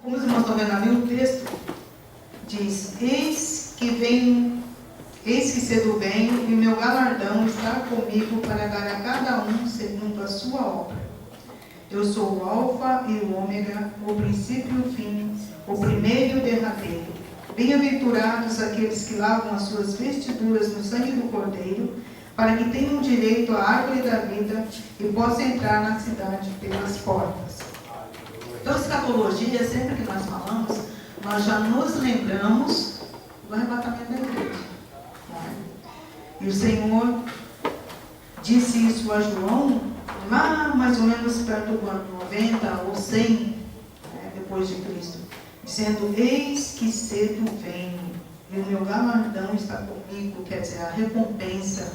Como os irmãos estão vendo ali, o texto diz: eis que cedo venho, e o meu galardão está comigo para dar a cada um segundo a sua obra. Eu sou o Alfa e o Ômega, o princípio e o fim, o primeiro e o derradeiro. Bem-aventurados aqueles que lavam as suas vestiduras no sangue do Cordeiro, para que tenham direito à árvore da vida e possam entrar na cidade pelas portas. Então, escatologia, sempre que nós falamos, nós já nos lembramos do arrebatamento da igreja. E o Senhor disse isso a João, lá mais ou menos perto do ano 90 ou 100, depois de Cristo, dizendo: eis que cedo venho, e o meu galardão está comigo, quer dizer, a recompensa,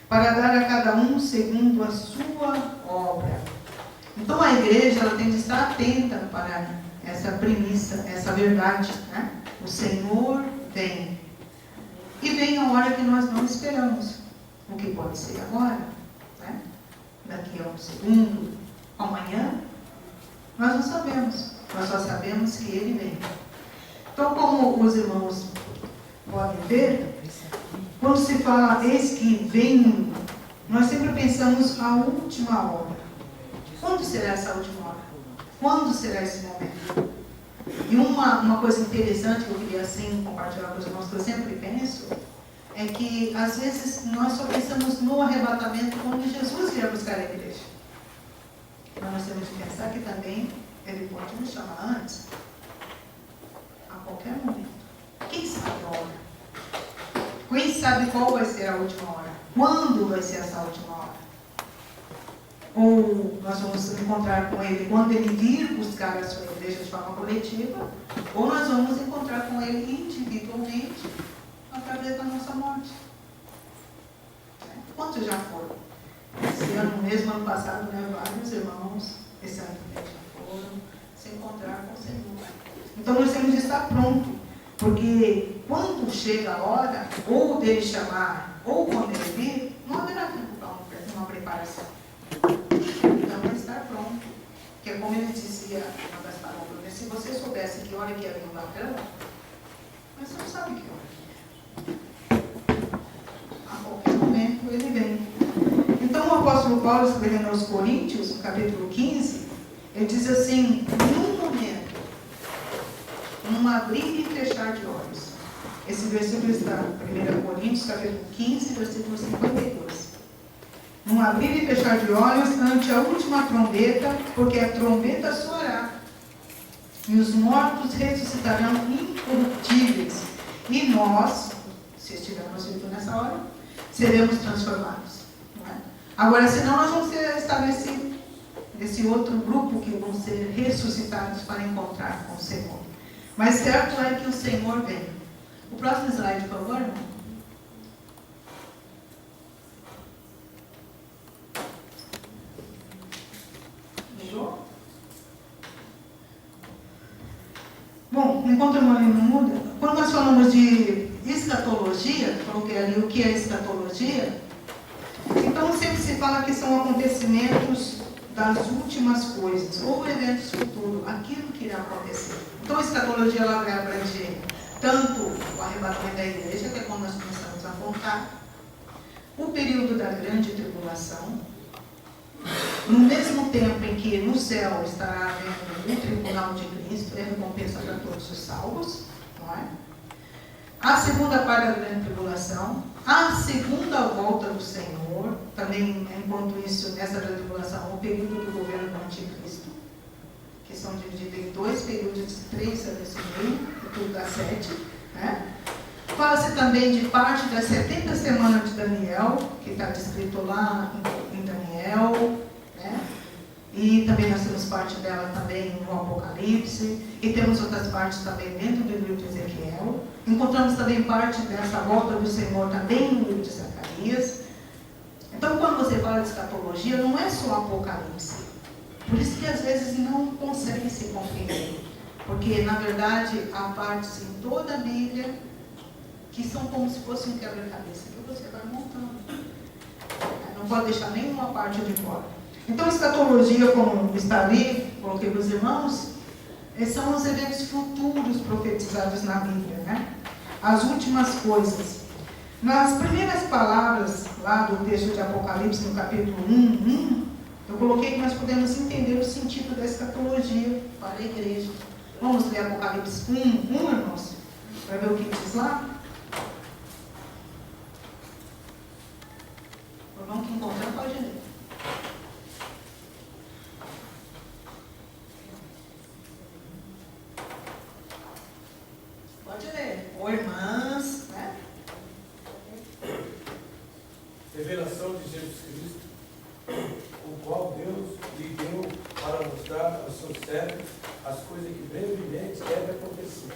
para dar a cada um segundo a sua obra. Então a igreja ela tem de estar atenta para essa premissa, essa verdade, né? O Senhor vem. E vem a hora que nós não esperamos. O que pode ser agora, né? Daqui a um segundo, amanhã, nós não sabemos. Nós só sabemos que Ele vem. Então, como os irmãos podem ver, quando se fala eis que venho, nós sempre pensamos a última hora. Quando será essa última hora? Quando será esse momento? E uma coisa interessante que eu queria assim compartilhar com os irmãos, que eu sempre penso, é que às vezes nós só pensamos no arrebatamento quando Jesus vier buscar a igreja. Mas nós temos que pensar que também Ele pode nos chamar antes, a qualquer momento. Quem sabe a hora? Quem sabe qual vai ser a última hora? Quando vai ser essa última hora? Ou nós vamos encontrar com Ele quando Ele vir buscar a sua igreja de forma coletiva, ou nós vamos encontrar com Ele individualmente, através da nossa morte. Quantos já foram? Esse ano mesmo, ano passado, né, vários irmãos, esse ano também já foram se encontrar com o Senhor. Então nós temos de estar pronto, porque quando chega a hora, ou dele chamar, ou quando ele vir, não haverá tempo para uma preparação. Então é estar pronto. Que é como ele dizia uma das parábolas: se você soubesse que hora que ia vir o ladrão, mas você não sabe que hora. A qualquer momento ele vem. Então o apóstolo Paulo, escrevendo aos Coríntios, no capítulo 15, ele diz assim: num momento, num abrir e fechar de olhos. Esse versículo está em 1 Coríntios, capítulo 15, versículo 52. Num abrir e fechar de olhos, ante a última trombeta, porque a trombeta soará, e os mortos ressuscitarão incorruptíveis, e nós, se estivermos vivos nessa hora, seremos transformados. Não é? Agora, senão nós vamos estar nesse outro grupo que vão ser ressuscitados para encontrar com o Senhor. Mas certo é que o Senhor vem. O próximo slide, por favor, irmão. Bom, enquanto o irmão não muda, quando nós falamos de escatologia, coloquei ali o que é escatologia, então sempre se fala que são acontecimentos das últimas coisas, ou eventos futuros, aquilo que irá acontecer. Então a escatologia ela vai abranger tanto o arrebatamento da igreja, que é quando nós começamos a contar, o período da grande tribulação, no mesmo tempo em que no céu estará havendo o tribunal de Cristo, é recompensa para todos os salvos, não é? A segunda parte da grande tribulação, a segunda volta do Senhor, também enquanto isso, nessa grande tribulação, o período do governo do anticristo, que são divididos em dois períodos de 3 anos e meio, e tudo dá 7, né? Fala-se também de parte das 70 semanas de Daniel, que está descrito lá em Daniel, né? E também nós temos parte dela também no Apocalipse, e temos outras partes também dentro do livro de Ezequiel. Encontramos também parte dessa volta do Senhor também no livro de Zacarias. Então, quando você fala de escatologia, não é só Apocalipse. Por isso que às vezes não consegue se compreender. Porque, na verdade, há partes em toda a Bíblia que são como se fosse um quebra-cabeça, que você vai montando. Não pode deixar nenhuma parte de fora. Então, a escatologia, como está ali, coloquei para os irmãos, Esses são os eventos futuros profetizados na Bíblia, né? As últimas coisas. Nas primeiras palavras lá do texto de Apocalipse, no capítulo 1, eu coloquei que nós podemos entender o sentido da escatologia para a igreja. Vamos ler Apocalipse 1, irmãos? Para ver o que diz lá? O irmão que encontrar pode ler. Pode ler. Ou irmãs, né? Revelação de Jesus Cristo, o qual Deus lhe deu para mostrar aos seus servos as coisas que brevemente devem acontecer.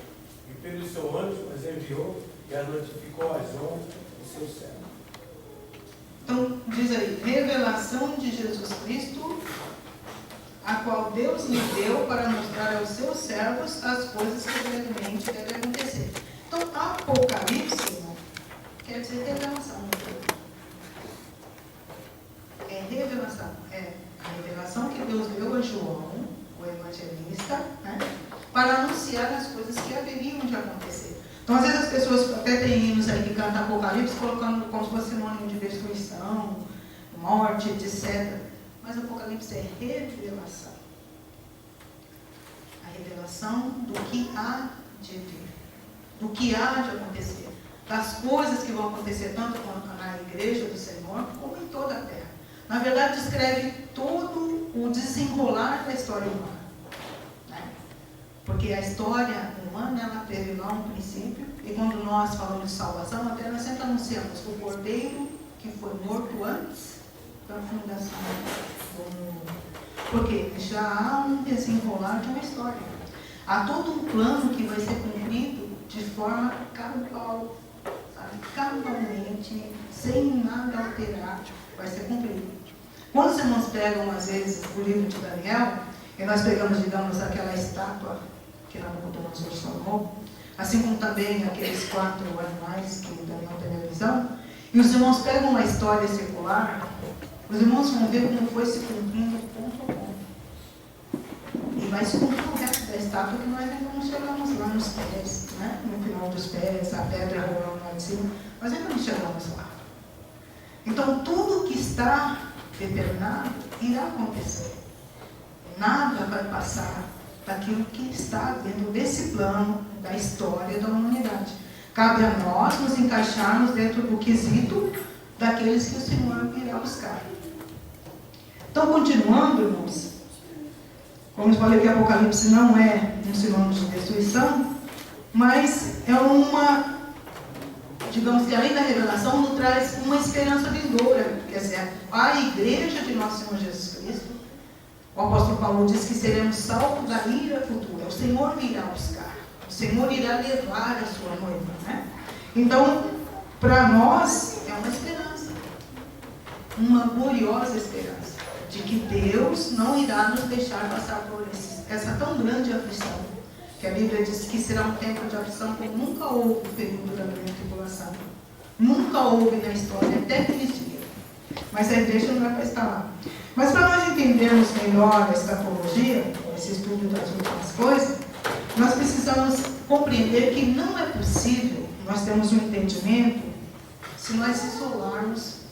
E pelo seu anjo as enviou e as notificou às honras do seu servo. Então, diz aí, revelação de Jesus Cristo, a qual Deus lhe deu para mostrar aos seus servos as coisas que brevemente devem acontecer. Então, Apocalipse quer dizer revelação. É revelação. É a revelação que Deus deu a João, o evangelista, né, para anunciar as coisas que haveriam de acontecer. Então, às vezes as pessoas até têm hinos aí que cantam Apocalipse, colocando como se fosse sinônimo de destruição, morte, etc. Mas Apocalipse é revelação. A revelação do que há de vir, do que há de acontecer, das coisas que vão acontecer tanto na igreja do Senhor, como em toda a terra. Na verdade, descreve todo o desenrolar da história humana. Né? Porque a história humana, ela teve lá um princípio, e quando nós falamos de salvação, até nós sempre anunciamos o Cordeiro que foi morto antes da fundação do mundo. Porque já há um desenrolar de uma história. Há todo um plano que vai ser cumprido de forma cabal, sabe? Cabalmente, sem nada alterar, vai ser cumprido. Quando os irmãos pegam, às vezes, o livro de Daniel, e nós pegamos, digamos, aquela estátua que Nabucodonosor chamou, assim como também aqueles 4 animais que o Daniel tem na visão, e os irmãos pegam a história secular, os irmãos vão ver como foi se cumprindo ponto a ponto. E vai se cumprir o resto da estátua que nós ainda não chegamos lá nos pés, né? No final dos pés, a pedra rolando lá de cima, nós ainda não chegamos lá. Então, tudo que está determinado irá acontecer. Nada vai passar daquilo que está dentro desse plano da história da humanidade. Cabe a nós nos encaixarmos dentro do quesito daqueles que o Senhor irá buscar. Então, continuando, irmãos, como eu falei que Apocalipse não é um sinônimo de destruição, mas é uma, digamos que além da revelação, nos traz uma esperança vindoura, quer dizer, a igreja de nosso Senhor Jesus Cristo. O apóstolo Paulo diz que seremos salvos da ira futura. O Senhor irá buscar, o Senhor irá levar a sua noiva, né? Então, para nós, é uma esperança, uma gloriosa esperança, de que Deus não irá nos deixar passar por essa tão grande aflição, que a Bíblia diz que será um tempo de aflição como nunca houve no período da grande tribulação. Nunca houve na história, até aquele dia. Mas a igreja não vai estar lá. Mas para nós entendermos melhor a escatologia, esse estudo das últimas coisas, nós precisamos compreender que não é possível nós termos um entendimento se nós isolarmos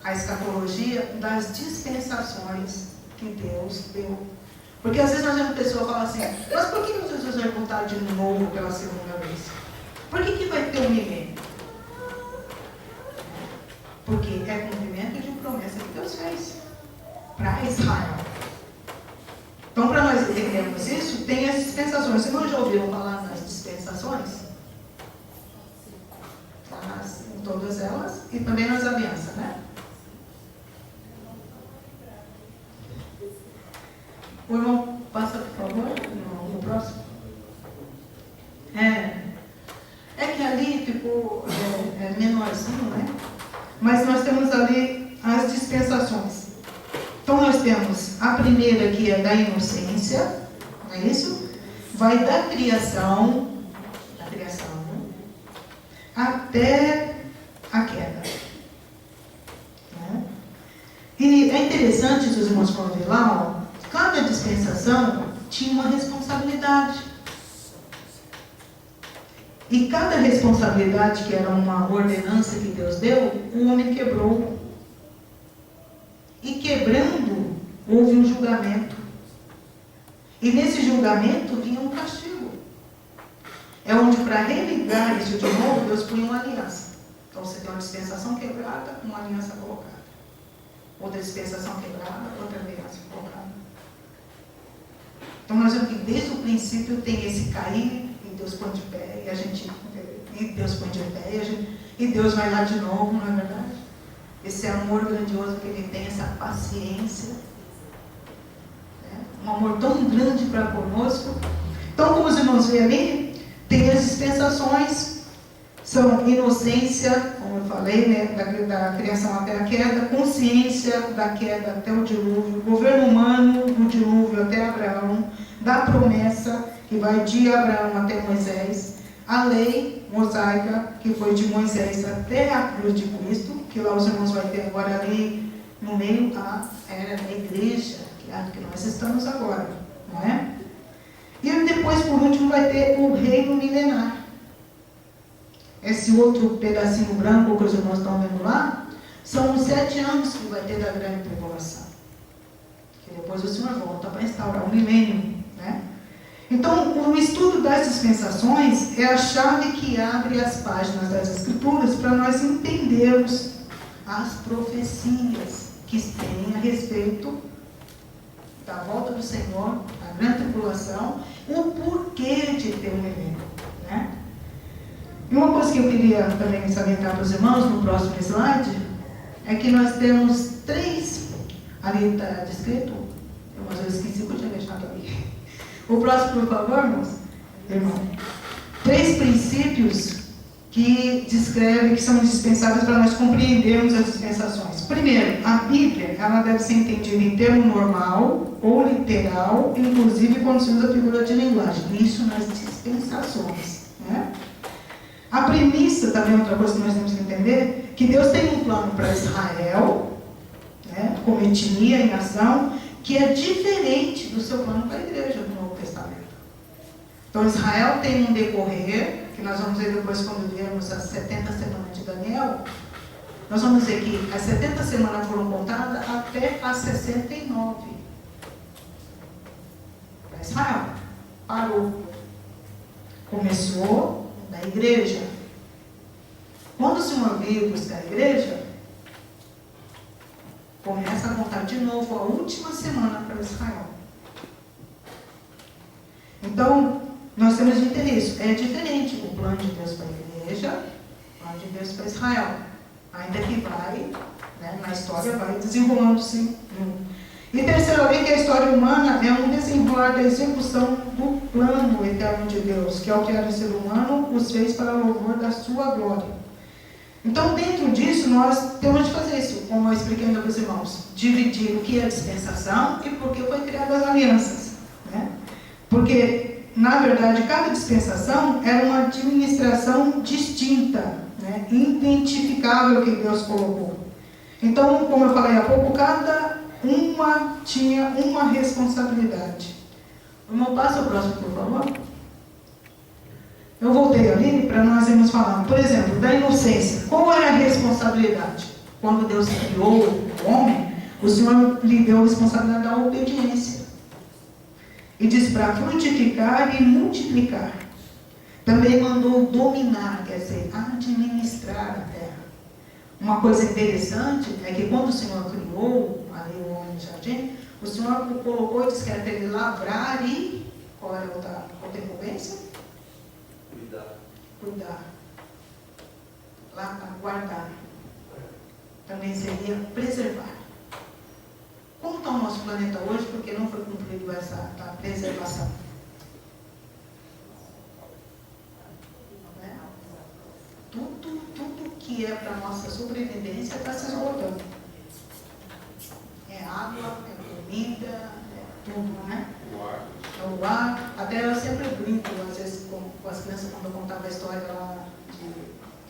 a escatologia das dispensações que Deus deu. Porque às vezes nós vemos pessoas falar assim, mas por que Jesus vai voltar de novo pela segunda vez? Por que vai ter um milênio? Porque é cumprimento de uma promessa que Deus fez para Israel. Então, para nós entendermos isso, tem as dispensações. Você não já ouviu falar nas dispensações? Em todas elas, e também nas alianças, né? O irmão, passa, por favor, no próximo. É que ali ficou menorzinho, né? Mas nós temos ali as dispensações. Então, nós temos a primeira, que é da inocência, não é isso? Vai da criação até a queda. Né? E é interessante, se os irmãos vão ver lá, ó, cada dispensação tinha uma responsabilidade. E cada responsabilidade, que era uma ordenança que Deus deu, o homem quebrou. E quebrando, houve um julgamento. E nesse julgamento vinha um castigo. É onde, para religar isso de novo, Deus põe uma aliança. Então você tem uma dispensação quebrada, uma aliança colocada. Outra dispensação quebrada, outra aliança colocada. Então nós vemos que desde o princípio tem esse cair, e Deus põe de pé, e Deus põe de pé, e Deus vai lá de novo, não é verdade? Esse amor grandioso que Ele tem, essa paciência, né? Um amor tão grande para conosco. Então, como os irmãos veem ali, tem as dispensações, são inocência, como eu falei, né, da criação até a queda, consciência da queda até o dilúvio, governo humano do dilúvio até Abraão, da promessa, que vai de Abraão até Moisés, a lei mosaica, que foi de Moisés até a cruz de Cristo, que lá os irmãos vão ter agora ali no meio, era a igreja, que é a que nós estamos agora, não é? E depois, por último, vai ter o reino milenar. Esse outro pedacinho branco que os irmãos estão vendo lá, são os 7 anos que vai ter da grande tribulação. Que depois o Senhor volta para instaurar o milênio, né? Então, o estudo das dispensações é a chave que abre as páginas das Escrituras para nós entendermos as profecias que têm a respeito da volta do Senhor, da grande tribulação, o porquê de ter um milênio, né? E uma coisa que eu queria também salientar para os irmãos no próximo slide é que nós temos 3, ali está descrito, mas eu esqueci que eu tinha deixado ali. O próximo, por favor, irmãos? Irmão. 3 princípios que descrevem, que são indispensáveis para nós compreendermos as dispensações. Primeiro, a Bíblia, ela deve ser entendida em termo normal ou literal, inclusive quando se usa figura de linguagem. Isso nas dispensações, né? A premissa, também outra coisa que nós temos que entender, que Deus tem um plano para Israel, né, como etnia em ação, que é diferente do seu plano para a igreja do Novo Testamento. Então Israel tem um decorrer, que nós vamos ver depois quando viermos as 70 semanas de Daniel. Nós vamos ver que as 70 semanas foram contadas até as 69. Para Israel. Parou. Começou da igreja. Quando o Senhor veio buscar a igreja, começa a contar de novo a última semana para Israel. Então, nós temos de entender isso. É diferente o plano de Deus para a igreja, o plano de Deus para Israel. Ainda que vai, né, na história, vai desenrolando-se. E terceiramente, que a história humana é um desenrolar da execução do plano eterno de Deus, que ao criar o ser humano, os fez para o louvor da sua glória. Então, dentro disso, nós temos de fazer isso, como eu expliquei ainda para os irmãos, dividir o que é a dispensação e por que foi criada as alianças, né? Porque, na verdade, cada dispensação era uma administração distinta, né? Identificável que Deus colocou. Então, como eu falei há pouco, cada uma tinha uma responsabilidade. Irmão, passa o próximo, por favor. Eu voltei ali para nós irmos falando, por exemplo, da inocência. Qual era a responsabilidade? Quando Deus criou o homem, o Senhor lhe deu a responsabilidade da obediência. E diz para frutificar e multiplicar. Também mandou dominar, quer dizer, administrar a terra. Uma coisa interessante é que quando o Senhor criou ali o homem no jardim, o Senhor o colocou e disse que era para ele lavrar e... Qual era a outra incumbência? Cuidar. Guardar. Também seria preservar. Como está o nosso planeta hoje, porque não foi cumprido essa preservação? Né? Tudo que é para a nossa sobrevivência está se esgotando. É água, é comida, é tudo, né? O ar. Até eu sempre brinco, às vezes, com as crianças, quando eu contava a história lá de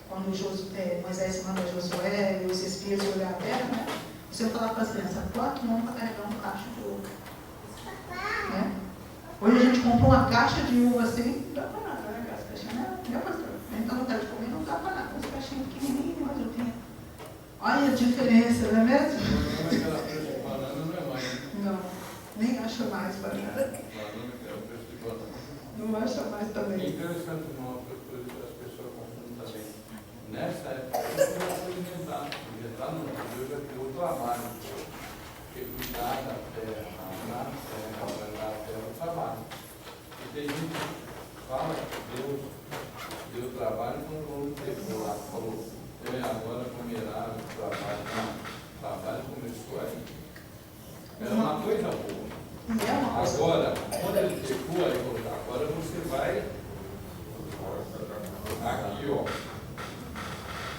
quando Moisés manda Josué e os espias olhar a terra, né? Você falar para as crianças, 4 mãos para carregar um cacho de ouro. Né? Hoje a gente compra uma caixa de uva assim, não dá para nada, né? Aquelas caixinhas, né, pastor? Nem dá vontade de comer, não dá para nada. As caixinhas pequenininhas, mas eu tenho. Olha a diferença, não é mesmo? Não, nem acho mais banana. Não acho mais também. Interessante uma coisa que as pessoas confundem também. Nessa época, eu não foi inventar não, eu já criou o trabalho. Porque cuidar da terra, na terra, o trabalho. E tem gente que fala que Deus deu trabalho quando o homem pegou lá, falou, agora comerá o trabalho. Não, o trabalho começou aí. Era uma coisa boa. Agora, quando ele pegou, aí falou, agora você vai aqui, ó.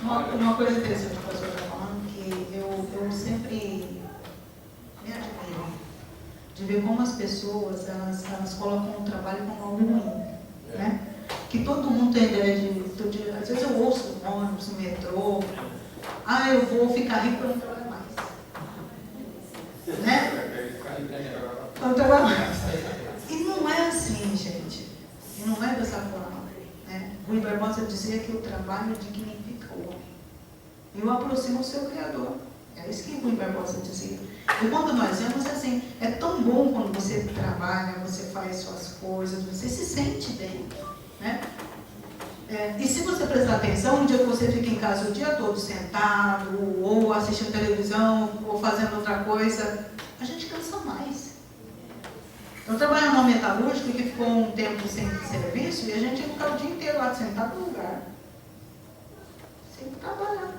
Uma coisa interessante que o pastor está falando, que eu sempre me admiro de ver como as pessoas elas colocam o trabalho como algo ruim, né? Que todo mundo tem ideia de às vezes eu ouço no ônibus, no metrô, eu vou ficar rico para não trabalhar mais, né? Para não trabalhar mais. E não é assim, gente. E não é dessa forma, né? Rui Barbosa dizia que o trabalho dignifica o homem e o aproxima o seu Criador. É isso que Rui Barbosa dizia. E quando nós vemos assim, é tão bom quando você trabalha, você faz suas coisas, você se sente bem, né? E se você prestar atenção, um dia que você fica em casa o dia todo sentado, ou assistindo televisão, ou fazendo outra coisa, a gente cansa mais. Eu trabalho numa metalúrgica que ficou um tempo sem serviço e a gente ia ficar o dia inteiro lá sentado no lugar, sem trabalhar.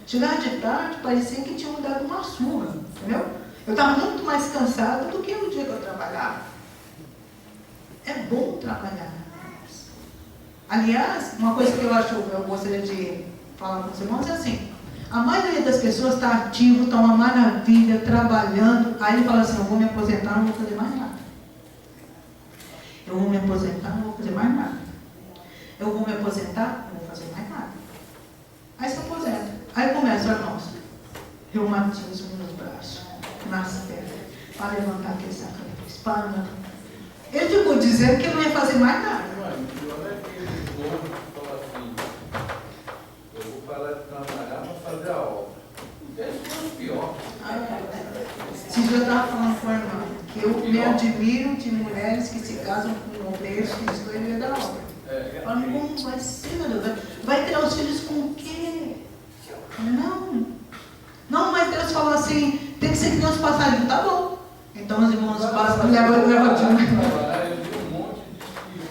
Chegar de tarde, parecia que tinha me dado uma surra, entendeu? Eu estava muito mais cansada do que no dia que eu trabalhava. É bom trabalhar. Aliás, uma coisa que eu gostaria de falar com os irmãos é assim, a maioria das pessoas está ativa, está uma maravilha, trabalhando, aí ele fala assim, eu vou me aposentar, não vou fazer mais nada. Eu vou me aposentar, não vou fazer mais nada. Eu vou me aposentar, não vou fazer mais nada. Aí se aposenta. Aí começa, irmãos, reumatismo nos braços, nas pernas, para levantar aquele sacrifício, para não. Ele ficou dizendo que não ia fazer mais nada. Eu vou parar de trabalhar para fazer a obra. Esse foi o pior. Se já estava falando com a irmã, que eu me admiro de mulheres que se casam com obreiros que estão em meio da obra. Falando, como vai ser, meu Deus? Vai criar os filhos com o quê? Não, mas Deus falou assim, tem que ser que nem os passarinhos, tá bom. Então os irmãos passam, levam de Eu vi um monte de que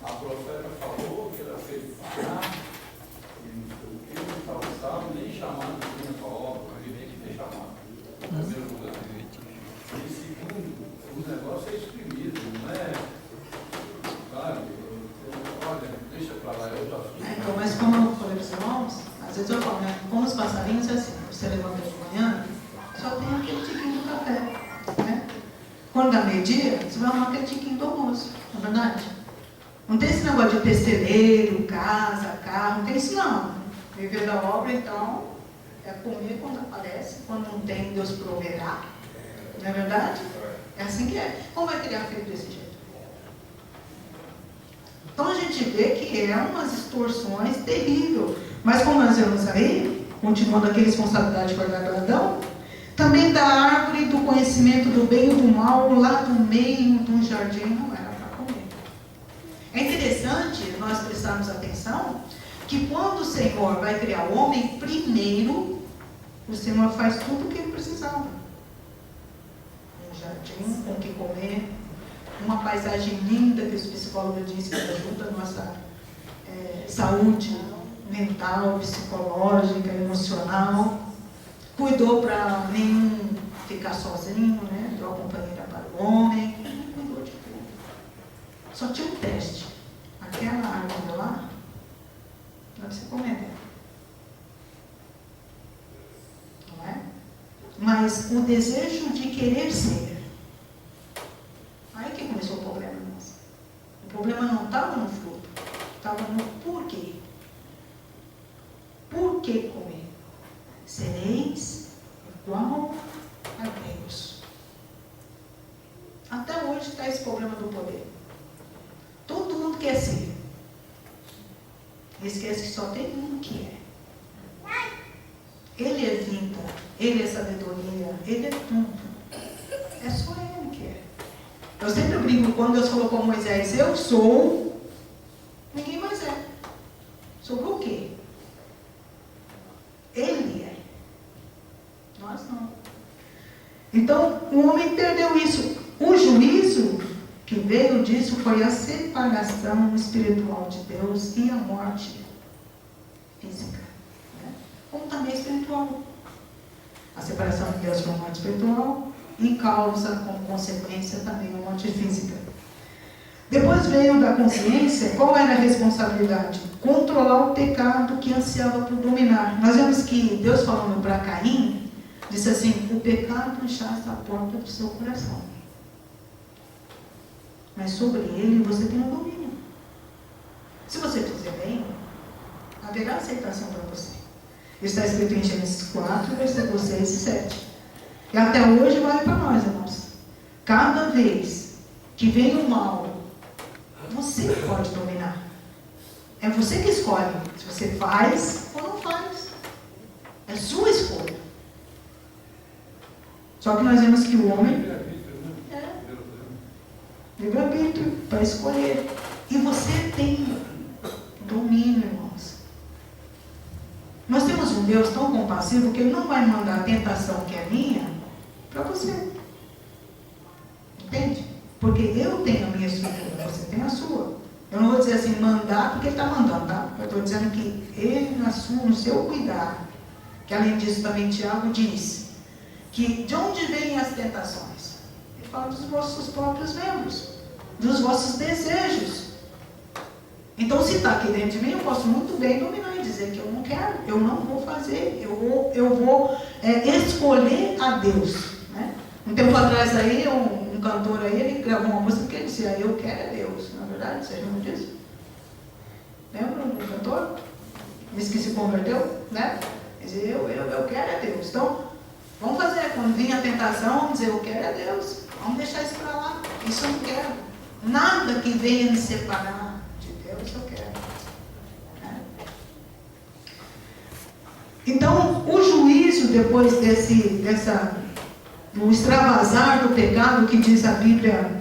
a profeta falou que ela fez e não sei o que, tal, nem chamado vinha para a obra, mas nem que ter chamado. Em primeiro lugar. E segundo, o negócio é exprimido, não é? Sabe? Olha, deixa para lá, eu já fiz. Então, mas como eu falei para os irmãos, às vezes eu falo, né? Como os passarinhos é assim, você levanta de manhã, só tem aquele tiquinho do café, né? Quando dá meio-dia, você vai arrumar aquele tiquinho do almoço, não é verdade? Não tem esse negócio de pesteleiro, casa, carro, não tem isso não. Viver da obra, então, é comer quando aparece, quando não tem, Deus proverá, não é verdade? É assim que é. Como vai criar filho desse jeito? Então a gente vê que é umas extorsões terríveis. Mas como nós vemos aí, continuando aqui a responsabilidade para Adão, também da árvore do conhecimento do bem e do mal, lá no meio do jardim, não era para comer. É interessante nós prestarmos atenção que quando o Senhor vai criar o homem, primeiro, o Senhor faz tudo o que ele precisava. Um jardim com o que comer, uma paisagem linda que os psicólogos dizem que ajuda a nossa saúde mental, psicológica, emocional. Cuidou para nenhum ficar sozinho, né? Deu a companheira para o homem. Cuidou de tudo. Só tinha um teste. Aquela árvore lá, não precisa comer dela. Não é? Mas o desejo de querer ser. Aí que começou o problema nosso. O problema não estava no fruto, estava no porquê. Por que comer? Sereis igual a Deus. Até hoje está esse problema do poder. quer ser. Esquece que só tem um que é. Ele é vida, Ele é sabedoria, Ele é tudo. É só Ele que é. Eu sempre brinco, quando Deus falou com Moisés, eu sou, ninguém mais é. Sobrou o quê? Ele é. Nós não. Então, o homem perdeu isso. O juízo que veio disso foi a separação espiritual de Deus e a morte física. Né? Como também espiritual. A separação de Deus foi a morte espiritual e causa, como consequência, também a morte física. Depois veio da consciência, qual era a responsabilidade? Controlar o pecado que ansiava por dominar. Nós vemos que Deus falando para Caim, disse assim, o pecado já está à porta do seu coração. Mas sobre ele você tem o domínio. Se você fizer bem, haverá aceitação para você. Está escrito em Gênesis 4, versículos 6 e 7. E até hoje vale para nós, irmãos. Cada vez que vem o mal, você pode dominar. É você que escolhe se você faz ou não faz. É sua escolha. Só que nós vemos que o homem livre-arbítrio para escolher. E você tem domínio, irmãos. Nós temos um Deus tão compassivo que Ele não vai mandar a tentação que é minha para você. Entende? Porque eu tenho a minha estrutura, você tem a sua. Eu não vou dizer assim, mandar porque Ele está mandando, tá? Eu estou dizendo que Ele, no seu cuidado, que além disso também Tiago diz, que de onde vêm as tentações? Ele fala dos vossos próprios membros, dos vossos desejos. Então, se está aqui dentro de mim, eu posso muito bem dominar e dizer que eu não quero, eu não vou fazer, eu vou escolher a Deus. Né? Um tempo atrás aí, um cantor aí, ele gravou uma música que ele dizia, eu quero é Deus. Na verdade, vocês lembram disso? Lembram do cantor? Disse que se converteu, né? Ele dizia, eu quero é Deus. Então, vamos fazer, quando vir a tentação, vamos dizer, eu quero é Deus. Vamos deixar isso para lá. Isso eu não quero. Nada que venha me separar de Deus, eu quero. Né? Então, o juízo, depois do extravasar do pecado, que diz a Bíblia,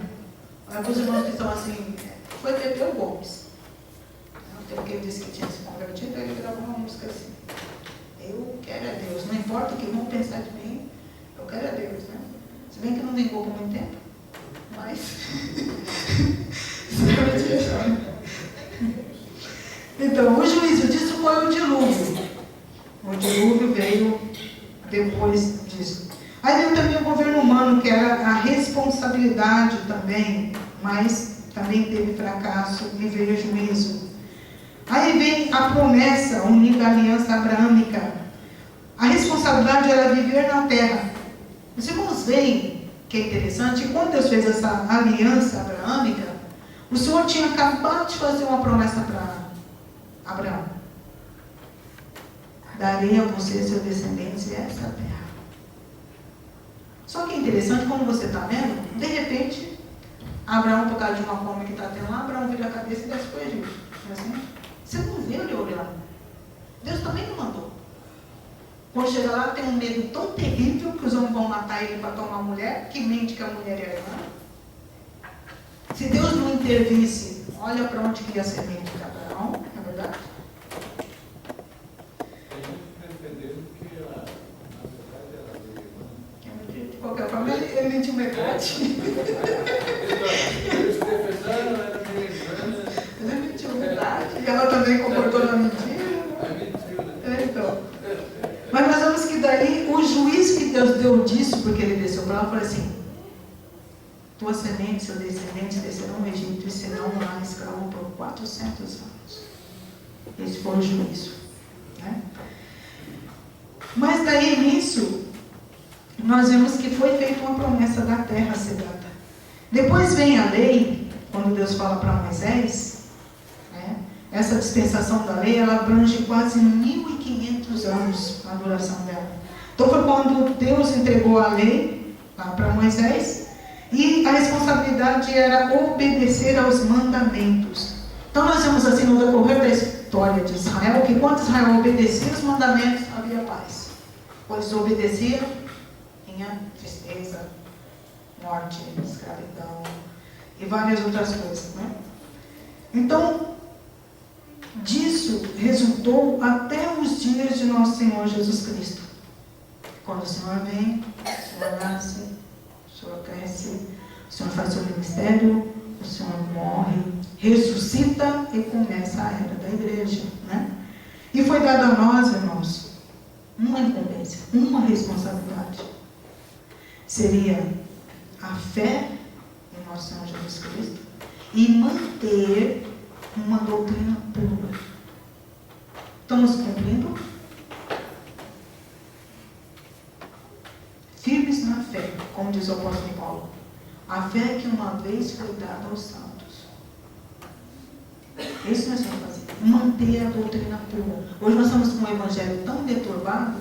alguns irmãos que estão assim, foi Pepeu Gomes. Tem que ele disse que tinha se convertido, ele gravou uma música assim. Eu quero a Deus, não importa o que vão pensar de mim, eu quero a Deus, né? Se bem que não vingou por muito tempo, mas... Então, o juízo disso foi o dilúvio. O dilúvio veio depois disso. Aí veio também o governo humano, que era a responsabilidade também, mas também teve fracasso e veio juízo. Aí vem a promessa unida à aliança abraâmica. A responsabilidade era viver na terra. Os irmãos veem que é interessante, quando Deus fez essa aliança abraâmica, o Senhor tinha acabado de fazer uma promessa para Abraão. Darei a você e seus descendentes essa terra. Só que é interessante, quando você está vendo, de repente, Abraão, por causa de uma fome que está tendo lá, Abraão vira a cabeça e desce para o Egito. Assim, você não vê ele olhando. Deus também não mandou. Quando chega lá, tem um medo tão terrível que os homens vão matar ele para tomar a mulher, que mente que a mulher é irmã. Se Deus não intervisse, olha para onde que ia ser mente de Abraão, não é verdade? De qualquer forma, ele mentiu metade. Ele mentiu metade. E ela também concordou na mentira. Então. Mas nós vemos que daí o juiz que Deus deu disso, porque ele desceu para lá, falou assim: tua semente, seu descendente descerão no Egito e serão lá escravos por 400 anos. Esse foi o juízo. Né? Mas daí nisso, nós vemos que foi feita uma promessa da terra ser dada. Depois vem a lei, quando Deus fala para Moisés, né? Essa dispensação da lei, ela abrange quase 1500 anos a duração dela. Então foi quando Deus entregou a lei para Moisés, e a responsabilidade era obedecer aos mandamentos. Então nós vemos assim no decorrer da história de Israel, que quando Israel obedecia os mandamentos, havia paz. Quando desobedecia, tinha tristeza, morte, escravidão e várias outras coisas, né? Então, disso resultou até os dias de nosso Senhor Jesus Cristo. Quando o Senhor vem, o Senhor nasce, o Senhor cresce, o Senhor faz seu ministério, o Senhor morre, ressuscita e começa a era da igreja, né? E foi dado a nós, irmãos, uma incumbência, uma responsabilidade. Seria a fé em nosso Senhor Jesus Cristo e manter uma doutrina pura. Estamos cumprindo? Firmes na fé, como diz o apóstolo Paulo. A fé que uma vez foi dada aos santos. É isso que nós vamos fazer. Manter a doutrina pura. Hoje nós estamos com um evangelho tão deturbado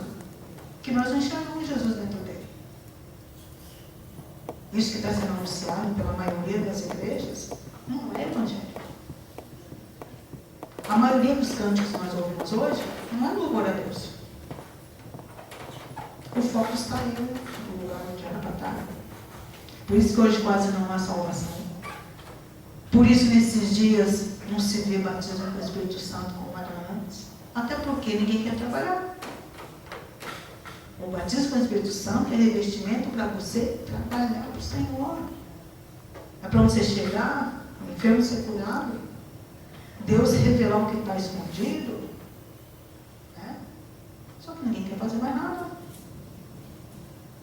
que nós não enxergamos Jesus dentro dele. Isso que está sendo anunciado pela maioria das igrejas não é evangelho. A maioria dos cânticos que nós ouvimos hoje não é louvor a Deus. O foco saiu do lugar onde era para estar. Por isso que hoje quase não há salvação. Por isso nesses dias não se vê batismo com o Espírito Santo como era antes. Até porque ninguém quer trabalhar. O batismo com o Espírito Santo é revestimento para você trabalhar para o Senhor. É para você chegar, o enfermo ser curado, Deus revelar o que está escondido, né? Só que ninguém quer fazer mais nada.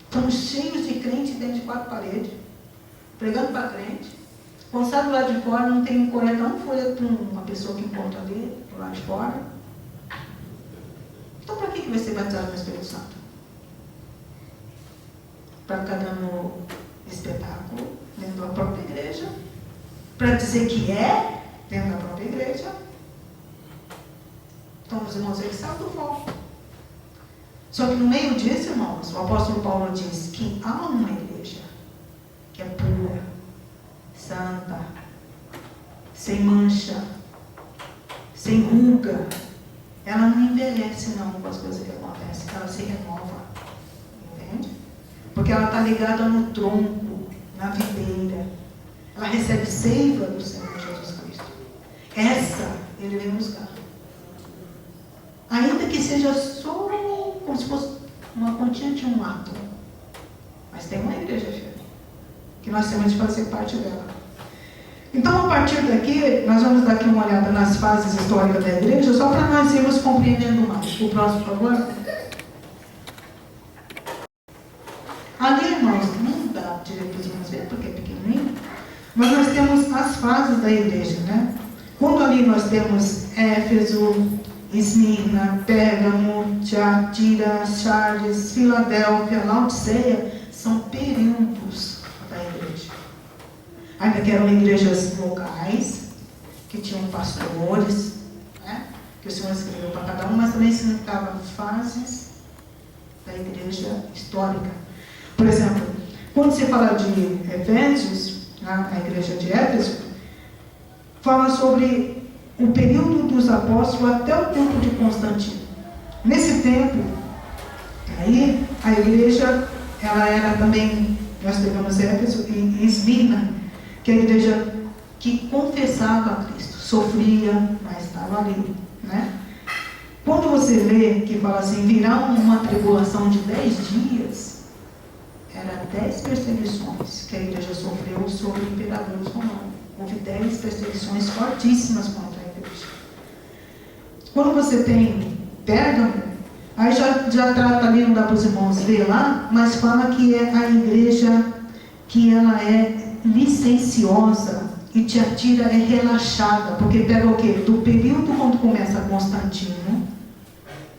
Estamos cheios de crente dentro de 4 paredes, pregando para crente. Quando sai do lado de fora, não tem coleta uma folha para uma pessoa que encontra ali, do lado de fora. Então, para que vai ser batizado no Espírito Santo? Para ficar dando espetáculo dentro da própria igreja? Para dizer que é dentro da própria igreja? Então, os irmãos, eles saem do foco. Só que no meio disso, irmãos, o apóstolo Paulo diz que há uma igreja que é pura, santa, sem mancha, sem ruga. Ela não envelhece não com as coisas que acontecem, ela se renova. Entende? Porque ela está ligada no tronco, na videira. Ela recebe seiva do Senhor Jesus Cristo. Essa ele vem buscar. Ainda que seja só como se fosse uma pontinha de um átomo. Mas tem uma igreja firme, que nós temos de fazer parte dela. Então, a partir daqui, nós vamos dar aqui uma olhada nas fases históricas da igreja, só para nós irmos compreendendo mais. O próximo, por favor. Ali, irmãos, não dá direito para os irmãos ver, porque é pequenininho, mas nós temos as fases da igreja, né? Quando ali nós temos Éfeso, Esmirna, Pérgamo, Tiatira, Sardes, Filadélfia, Laodiceia, são períodos da igreja. Ainda que eram igrejas locais, que tinham pastores, né, que o Senhor escreveu para cada um, mas também significava fases da igreja histórica. Por exemplo, quando se fala de Efésios, a igreja de Éfeso, fala sobre o período dos apóstolos até o tempo de Constantino. Nesse tempo, aí a igreja, ela era também, nós pegamos Éfeso e Esmirna, que é a igreja que confessava a Cristo, sofria, mas estava ali, né? Quando você lê que fala assim, virá uma tribulação de 10 dias, era 10 perseguições que a igreja sofreu sobre imperadores romanos. Houve 10 perseguições fortíssimas contra a igreja. Quando você tem Pérgamo, aí já trata ali, não dá para os irmãos ver lá, mas fala que é a igreja que ela é licenciosa e Tiatira é relaxada, porque pega o quê? Do período quando começa Constantino,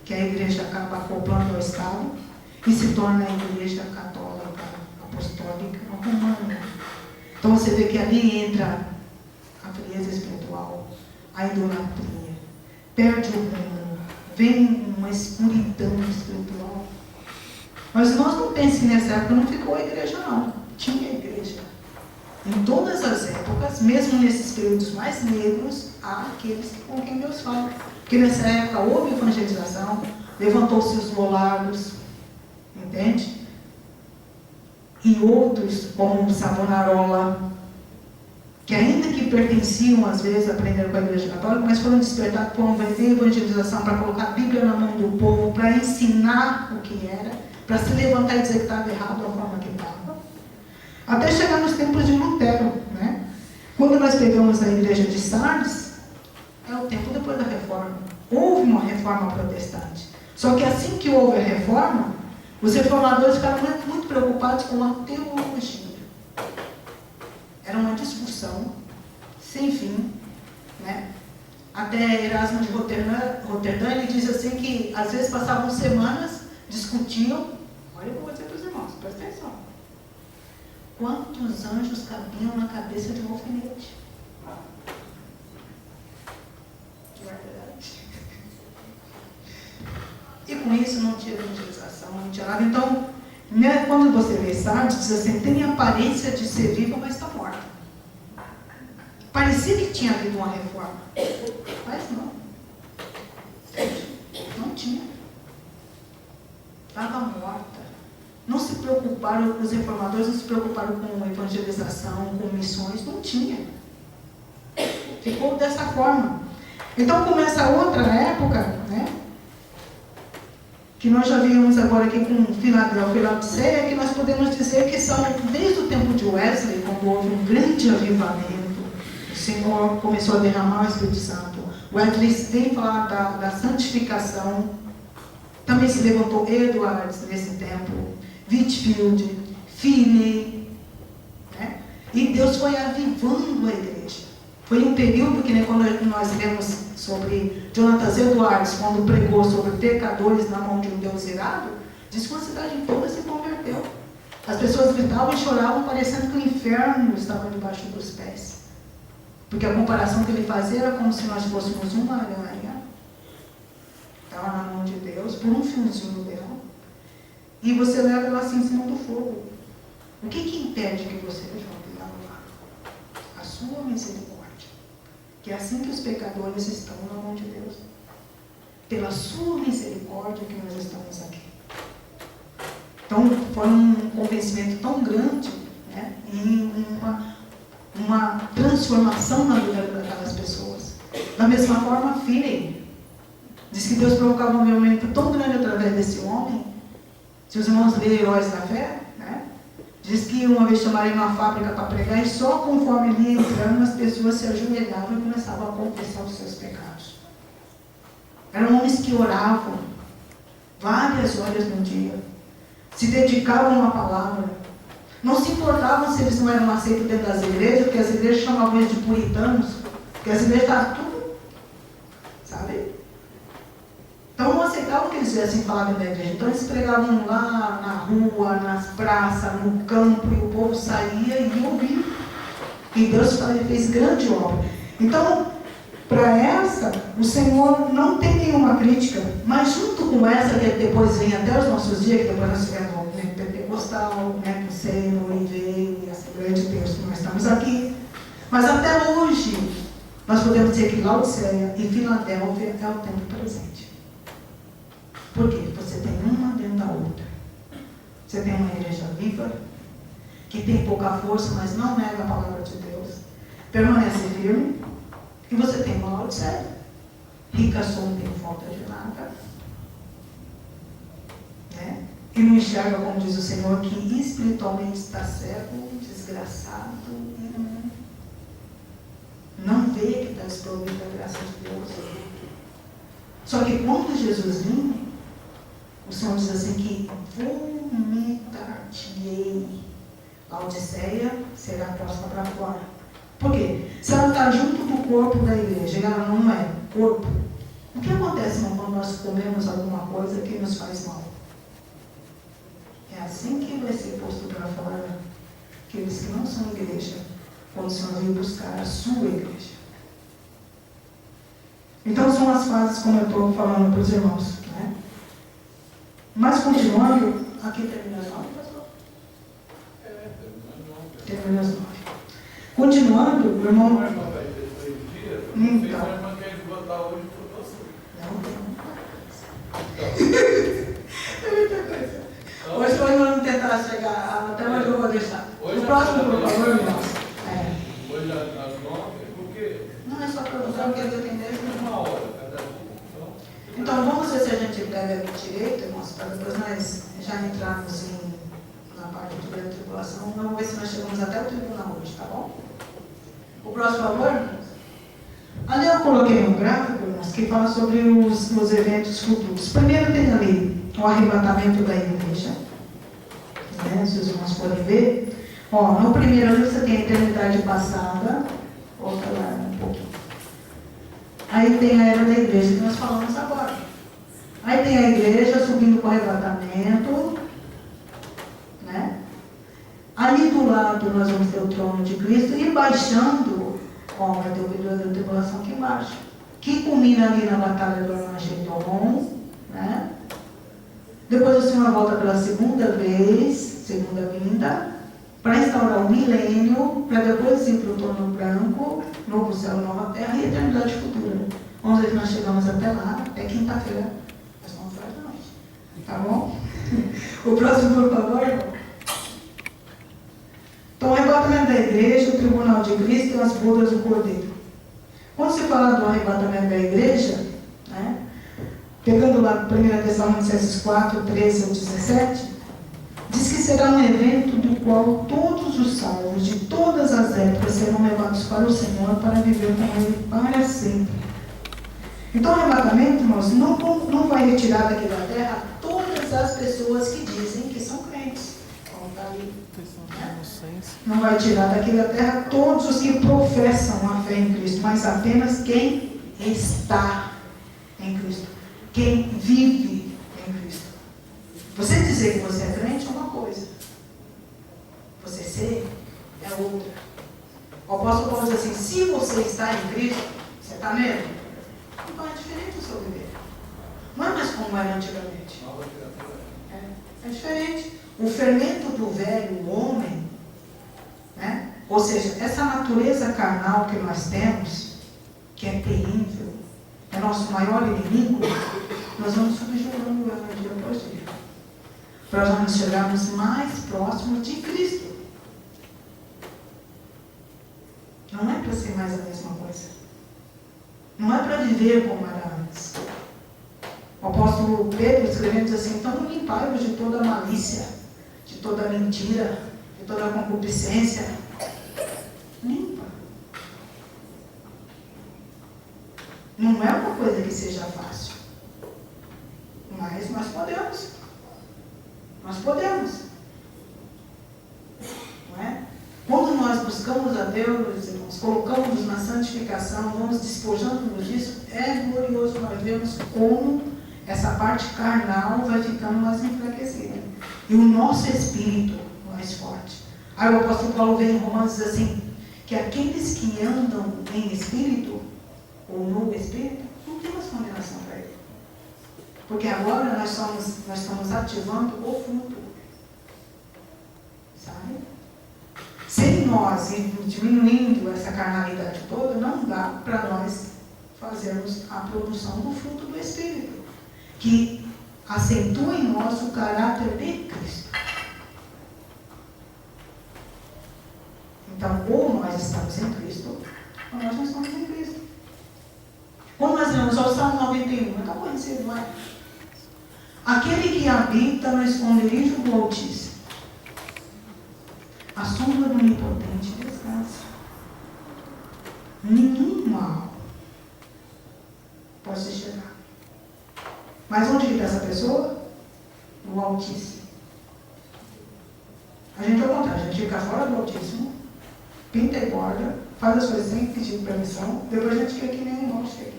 que a igreja acaba acoplando ao Estado, e se torna a igreja católica, apostólica, romana. Então você vê que ali entra a frieza espiritual, a idolatria, perde o rumo, vem uma escuridão espiritual. Mas nós não pensem que nessa época não ficou a igreja não, tinha a igreja. Em todas as épocas, mesmo nesses períodos mais negros, há aqueles com quem Deus fala. Porque nessa época houve evangelização, levantou-se os molados, entende? E outros, como Savonarola, que ainda que pertenciam, às vezes, aprenderam com a Igreja Católica, mas foram despertados para uma evangelização, para colocar a Bíblia na mão do povo, para ensinar o que era, para se levantar e dizer que estava errado da forma que estava. Até chegar nos tempos de Lutero, né? Quando nós pegamos a igreja de Sardes, é o tempo depois da reforma. Houve uma reforma protestante. Só que assim que houve a reforma, os reformadores ficaram muito preocupados com a teologia. Era uma discussão sem fim, né? Até Erasmo de Roterdã, ele diz assim que às vezes passavam semanas, discutiam. Olha o que eu vou dizer para os irmãos, presta atenção. Quantos anjos cabiam na cabeça de um alfinete? Verdade. E com isso não tinha evangelização, não tinha nada. Então, né, quando você vê Sardes, diz assim, tem aparência de ser viva, mas está morta. Parecia que tinha havido uma reforma, mas não. Não tinha. Estava morta. Não se preocuparam, os reformadores não se preocuparam com evangelização, com missões, não tinha. Ficou dessa forma. Então começa outra época, né? Que nós já vimos agora aqui com Filadélfia e Laodiceia, que nós podemos dizer que são, desde o tempo de Wesley, quando houve um grande avivamento, o Senhor começou a derramar o Espírito Santo. Wesley tem falado da santificação. Também se levantou Edwards nesse tempo, Whitfield, Finney, né? E Deus foi avivando a igreja. Foi um período que, né, quando nós lemos sobre Jonathan Edwards, quando pregou sobre pecadores na mão de um Deus irado, diz que uma cidade toda se converteu. As pessoas gritavam e choravam, parecendo que o inferno estava debaixo dos pés. Porque a comparação que ele fazia era como se nós fôssemos uma aranha, estava na mão de Deus, por um fiozinho dela. E você leva ela assim em cima do fogo. O que impede que você jogue ela lá? A sua misericórdia. Que é assim que os pecadores estão na mão de Deus. Pela sua misericórdia que nós estamos aqui. Então, foi um convencimento tão grande, né? E uma transformação na vida daquelas pessoas. Da mesma forma, Finney diz que Deus provocava um movimento tão grande através desse homem. Se os irmãos lerem Heróis da Fé, né? Diz que uma vez chamaram ele numa fábrica para pregar e só conforme ele ia entrando, as pessoas se ajoelhavam e começavam a confessar os seus pecados. Eram homens que oravam várias horas no dia, se dedicavam à palavra, não se importavam se eles não eram aceitos dentro das igrejas, porque as igrejas chamavam eles de puritanos, porque as igrejas estavam tudo, sabe? Então não aceitavam que eles viessem falar dentro da igreja. Então eles pregavam lá na rua, nas praças, no campo, e o povo saía e ia ouvir. E Deus fez grande obra. Então, para essa, o Senhor não tem nenhuma crítica, mas junto com essa, que depois vem até os nossos dias, que depois nós tivemos o Pentecostal, né, com o Senhor e veio, e a Assembleia de Deus, que nós estamos aqui. Mas até hoje, nós podemos dizer que Laodiceia e Filadélfia é o tempo presente. Por quê? Você tem uma dentro da outra. Você tem uma igreja viva, que tem pouca força, mas não nega a palavra de Deus. Permanece firme. E você tem uma Laodiceia. Rica sou, não tem falta de nada. Né? E não enxerga, como diz o Senhor, que espiritualmente está cego, desgraçado, e não vê que está desprovido da graça de Deus. Só que quando Jesus vinha, o Senhor diz assim que vomitar-te-ei. Laodiceia será posta para fora. Por quê? Se ela está junto do corpo da igreja e ela não é corpo, o que acontece, irmão, quando nós comemos alguma coisa que nos faz mal? É assim que vai ser posto para fora aqueles que não são igreja, quando o Senhor veio buscar a sua igreja. Então são as fases, como eu estou falando para os irmãos, né? Mas continuando, aqui termina as 9, pastor? Termina as 9. Continuando, o irmão. Uma irmã vai ter 3 dias, não sei se a irmã quer esgotar hoje por você. Não. Hoje vamos tentar chegar, até hoje eu vou deixar. O próximo, por favor, irmãos. Hoje às 9, porque. Não, é só para eu quero entender. Uma hora cada um. Então, vamos ver se a gente deve direito, irmãos, para depois nós já entrarmos na parte de grande tribulação. Vamos ver se nós chegamos até o tribunal hoje, tá bom? O próximo, por favor. Ali eu coloquei um gráfico, irmãos, que fala sobre os eventos futuros. Primeiro tem ali o arrebatamento da igreja. Né? Se os irmãos podem ver. Ó, no primeiro ali você tem a eternidade passada. Vou falar um pouquinho. Aí tem a era da igreja que nós falamos agora. Aí tem a igreja subindo com o arrebatamento. Né? Ali do lado nós vamos ter o trono de Cristo e baixando, ó, vai ter o período da tribulação aqui embaixo, que culmina ali na batalha do Armagedon, né? Depois o Senhor volta pela segunda vez, segunda vinda, para instaurar o milênio, para depois ir para o trono branco, novo céu, nova terra e eternidade futura. Vamos ver que nós chegamos até lá, até quinta-feira, às 9 horas da noite. Tá bom? O próximo, por favor. Então, o arrebatamento da igreja, o tribunal de Cristo e as bodas do Cordeiro. Quando se fala do arrebatamento da igreja, né, pegando lá 1 Tessalonicenses 4, 13 ao 17, diz que será um evento do qual todos os salvos de todas as épocas serão levados para o Senhor para viver com Ele para sempre. Então, o arrebatamento, irmãos, não vai retirar daqui da terra todas as pessoas que dizem que são crentes. Como está ali. Não vai tirar daqui da terra todos os que professam a fé em Cristo, mas apenas quem está em Cristo, quem vive em Cristo. Você dizer que você é crente é uma coisa, você ser é outra. O apóstolo Paulo diz assim: se você está em Cristo, você está nele, então é diferente o seu viver. Não é mais como era antigamente. É diferente. O fermento do velho homem, né? Ou seja, essa natureza carnal que nós temos, que é terrível, é nosso maior inimigo, nós vamos subjugando ela dia após dia, para nós chegarmos mais próximos de Cristo. Não é para ser mais a mesma coisa. Não é para viver como era antes. O apóstolo Pedro escrevendo diz assim: então limpai-vos de toda malícia, de toda mentira, de toda concupiscência. Limpa. Não é uma coisa que seja fácil, mas nós podemos. Nós podemos. Não é? Quando nós buscamos a Deus, nós colocamos-nos na santificação, vamos despojando-nos disso, é glorioso nós vemos como essa parte carnal vai ficando mais enfraquecida. E o nosso espírito mais forte. Aí o apóstolo Paulo vem em Romanos e diz assim, que aqueles que andam em espírito, ou no espírito, não tem mais condenação para ele. Porque agora nós estamos ativando o fruto. Sabe? Sem nós ir diminuindo essa carnalidade toda, não dá para nós fazermos a produção do fruto do Espírito, que acentua em nós o caráter de Cristo. Então, ou nós estamos em Cristo, ou nós não estamos em Cristo. Quando nós lemos o Salmo 91, é tão conhecido, não é? Aquele que habita no esconderijo do Altíssimo, a sombra do Onipotente descansa. Nenhum mal pode se chegar. Mas onde fica essa pessoa? No Altíssimo. A gente ao contrário, a gente fica fora do Altíssimo, pinta e borda, faz as coisas sem pedir permissão, depois a gente fica que nem um irmão chega.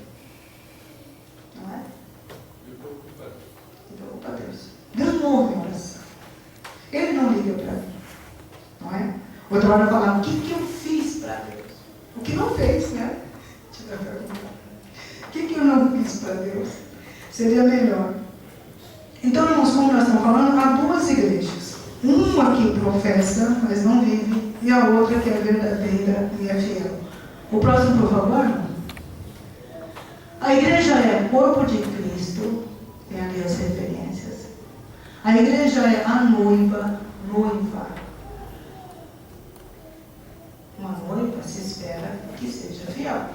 Não é? E preocupa Deus. Deus não ouve a oração. Ele não liga para mim. Não é? Outra hora eu falava, o que eu fiz para Deus? O que não fez, né? O que eu não fiz para Deus? Seria melhor. Então, irmãos, como nós estamos falando, há duas igrejas. Uma que professa, mas não vive e a outra que é verdadeira e é fiel. O próximo, por favor. A igreja é o corpo de Cristo, tem ali as referências. A igreja é a noiva, noiva. Uma noiva se espera que seja fiel.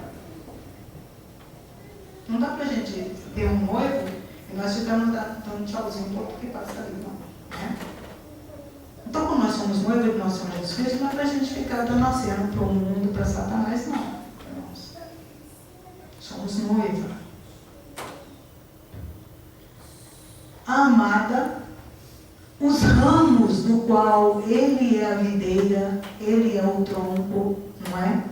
Não dá pra gente ter um noivo e nós ficamos dando tchauzinho para outro que passa ali, não. Né? Então, quando nós somos noivos, nós somos Jesus Cristo, não é pra gente ficar dando aceno para o mundo, para Satanás, não. Irmãos. Somos noiva. A amada, os ramos do qual ele é a videira, ele é o tronco, não é?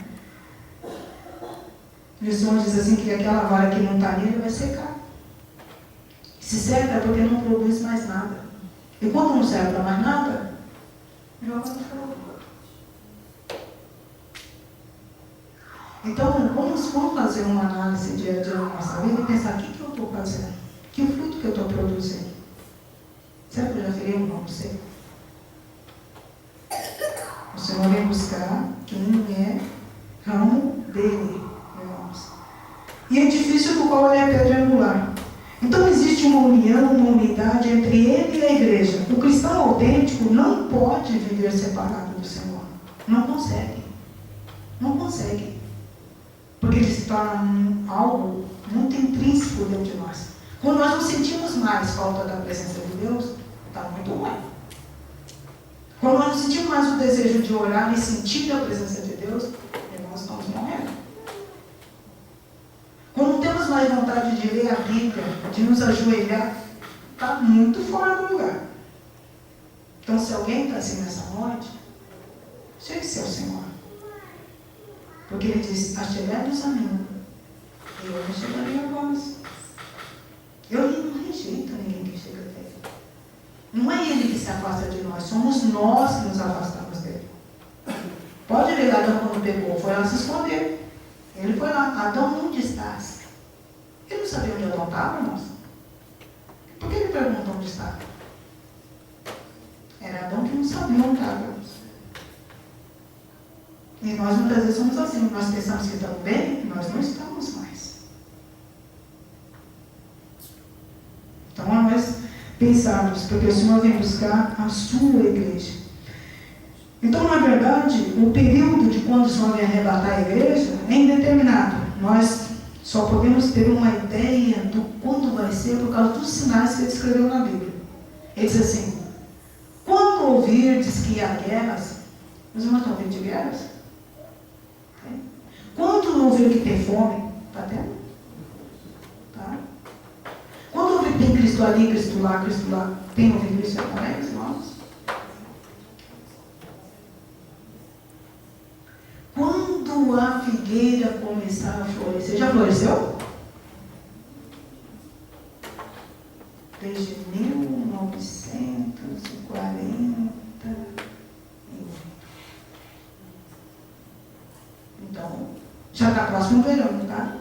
E o Senhor diz assim que aquela vara que não está nele vai secar. Se seca é porque não produz mais nada. E quando não serve para mais nada, joga no fogo. Então, vamos fazer uma análise de nossa vida e pensar: o que eu estou fazendo? Que fruto que eu estou produzindo? Será que eu já virei um ramo seco? O Senhor vem buscar quem é ramo dele, irmãos. E é difícil do qual ele é pedra angular. Então existe uma união, uma unidade entre ele e a igreja. O cristão autêntico não pode viver separado do Senhor. Não consegue. Não consegue. Porque ele se torna algo muito intrínseco dentro de nós. Quando nós não sentimos mais falta da presença de Deus, está muito ruim. Quando nós não sentimos mais o desejo de orar e sentir a presença de Deus, nós estamos morrendo. Quando não temos mais vontade de ler a Bíblia, de nos ajoelhar, está muito fora do lugar. Então, se alguém está assim nessa noite, chegue-se ao Senhor. Porque ele diz: achegai-vos a mim, e eu me chegarei a vós. Eu não rejeito ninguém que chega até ele. Não é ele que se afasta de nós, somos nós que nos afastamos dele. Pode ver Adão quando pegou, foi lá se esconder. Ele foi lá: Adão, onde estás? Ele não sabia onde Adão estava, irmãos. Por que ele perguntou onde estava? Era Adão que não sabia onde estava, irmãos. E nós muitas vezes somos assim, nós pensamos que estamos bem, nós não estamos mais. Então, é nós pensarmos, porque o Senhor vem buscar a sua igreja. Então, na verdade, o período de quando o Senhor vem arrebatar a igreja é indeterminado. Nós só podemos ter uma ideia do quando vai ser por causa dos sinais que ele escreveu na Bíblia. Ele diz assim: quando ouvirdes que há guerras, os irmãos estão ouvindo de guerras? Quando ouvir que tem fome, está tendo? Tá? Quando ouvir que tem Cristo ali, Cristo lá, tem ouvido isso também, irmãos? Quando a figueira começar a florescer, já floresceu? Desde 1940. Então, já está próximo o verão, tá?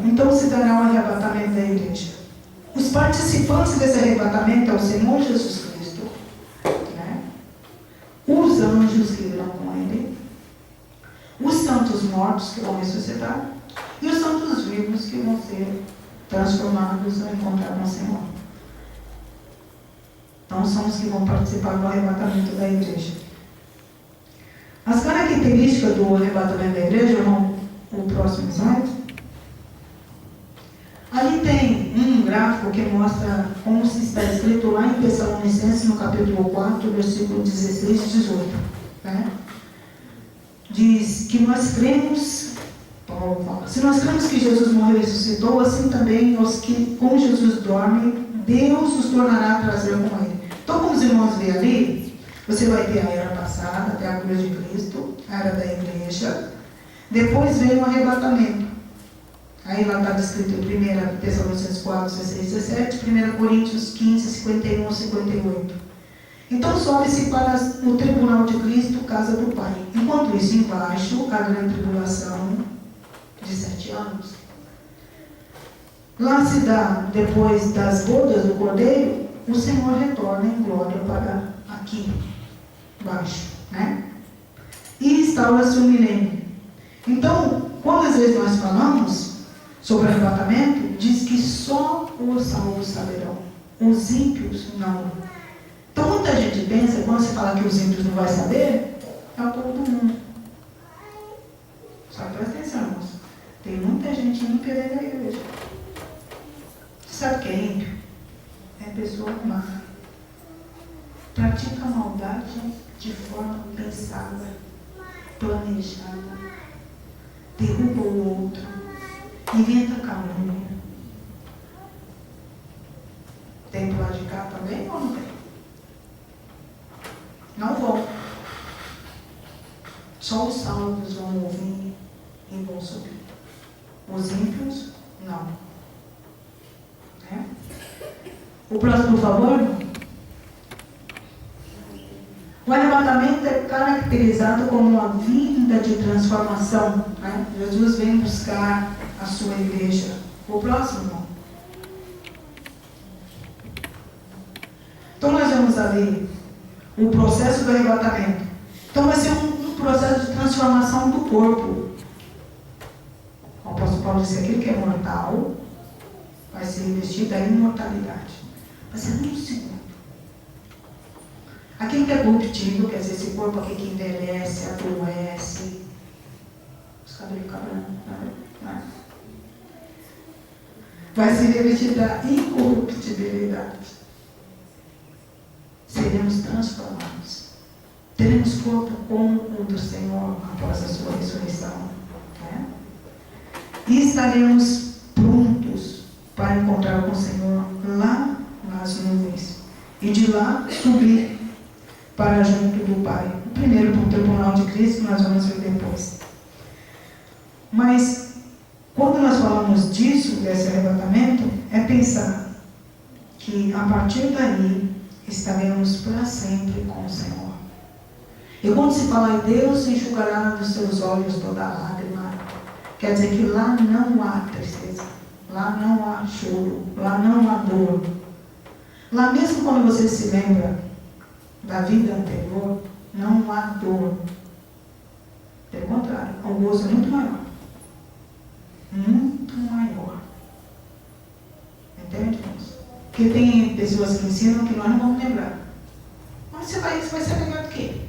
Então se dará um arrebatamento da igreja. Os participantes desse arrebatamento é o Senhor Jesus Cristo, né? Os anjos que irão com ele, os santos mortos que vão ressuscitar e os santos vivos que vão ser transformados ao encontrar com o Senhor. Então são os que vão participar do arrebatamento da igreja. As características do arrebatamento da igreja, irmão, o próximo slide. Ali tem um gráfico que mostra como se está escrito lá em Tessalonicenses, no capítulo 4, versículo 16 e 18. Né? Diz que nós cremos, Paulo fala, se nós cremos que Jesus morreu e ressuscitou, assim também os que com Jesus dormem, Deus os tornará a trazer com ele. Então, como os irmãos veem ali, você vai ter a era passada, até a cruz de Cristo, a era da igreja. Depois vem o arrebatamento. Aí lá está descrito em 1 Tessalonicenses 4, 16, 17, 1 Coríntios 15, 51 a 58. Então sobe-se para o tribunal de Cristo, casa do Pai. Enquanto isso, embaixo, a grande tribulação de 7 anos. Lá se dá, depois das bodas do Cordeiro, o Senhor retorna em glória para aqui. baixo, né? E instaura-se o milênio. Então, quando às vezes nós falamos sobre arrebatamento, diz que só os salvos saberão, os ímpios não. Então, muita gente pensa, quando se fala que os ímpios não vão saber, é o povo do mundo. Só presta atenção, irmãos. Tem muita gente ímpia dentro da igreja. Sabe o que é ímpio? É pessoa má. Pratica maldade de forma pensada, planejada. Derruba o outro. Inventa calúnia. Tem pro lado de cá também ou não tem? Não vão. Só os salvos vão ouvir e vão subir. Os ímpios, não. O próximo, por favor. O arrebatamento é caracterizado como uma vinda de transformação. Né? Jesus vem buscar a sua igreja. O próximo, irmão. Então nós vamos ali o processo do arrebatamento. Então vai ser um processo de transformação do corpo. O apóstolo Paulo disse: aquilo que é mortal vai ser investido da imortalidade. Vai ser um segundo. Aquilo que é corruptível, quer dizer, esse corpo aqui que envelhece, adoece, os cabelos cabrão, né? Vai ser revestido da incorruptibilidade. Seremos transformados. Teremos corpo como o do Senhor após a sua ressurreição. Né? E estaremos prontos para encontrar com o Senhor lá nas nuvens. E de lá subir para junto do Pai. Primeiro para o tribunal de Cristo, nós vamos ver depois. Mas, quando nós falamos disso, desse arrebatamento, é pensar que a partir daí estaremos para sempre com o Senhor. E quando se fala em Deus, enxugará dos seus olhos toda lágrima. Quer dizer que lá não há tristeza, lá não há choro, lá não há dor. Lá mesmo quando você se lembra da vida anterior, não há dor. Pelo contrário, o gozo é muito maior. Muito maior. Entende, irmãos? Porque tem pessoas que ensinam que nós não vamos lembrar. Mas você vai se lembrar do quê?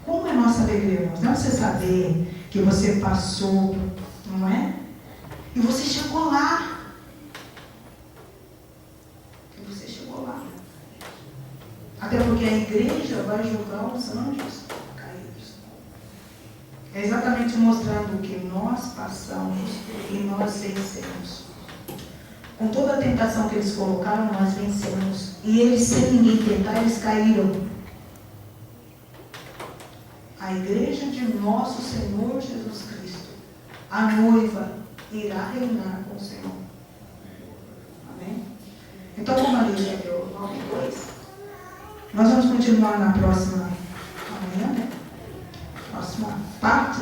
Como é nossa alegria, irmãos? Não é você saber que você passou, não é? E você chegou lá. Até porque a igreja vai julgar os anjos caídos. É exatamente mostrando o que nós passamos e nós vencemos. Com toda a tentação que eles colocaram, nós vencemos. E eles, sem ninguém tentar, eles caíram. A igreja de nosso Senhor Jesus Cristo, a noiva, irá reinar com o Senhor. Amém? Então, como a Lígia deu 9:2, nós vamos continuar na próxima amanhã, né? Próxima parte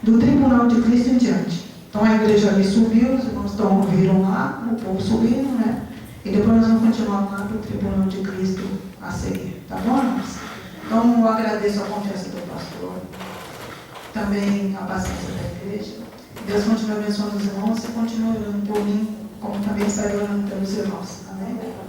do tribunal de Cristo em diante. Então a igreja ali subiu, os irmãos viram lá, o povo subindo, né? E depois nós vamos continuar lá para o tribunal de Cristo a seguir. Tá bom, irmãos? Então eu agradeço a confiança do pastor, também a paciência da igreja. Deus continue abençoando os irmãos e continue orando por mim, como também está orando pelos irmãos. Amém?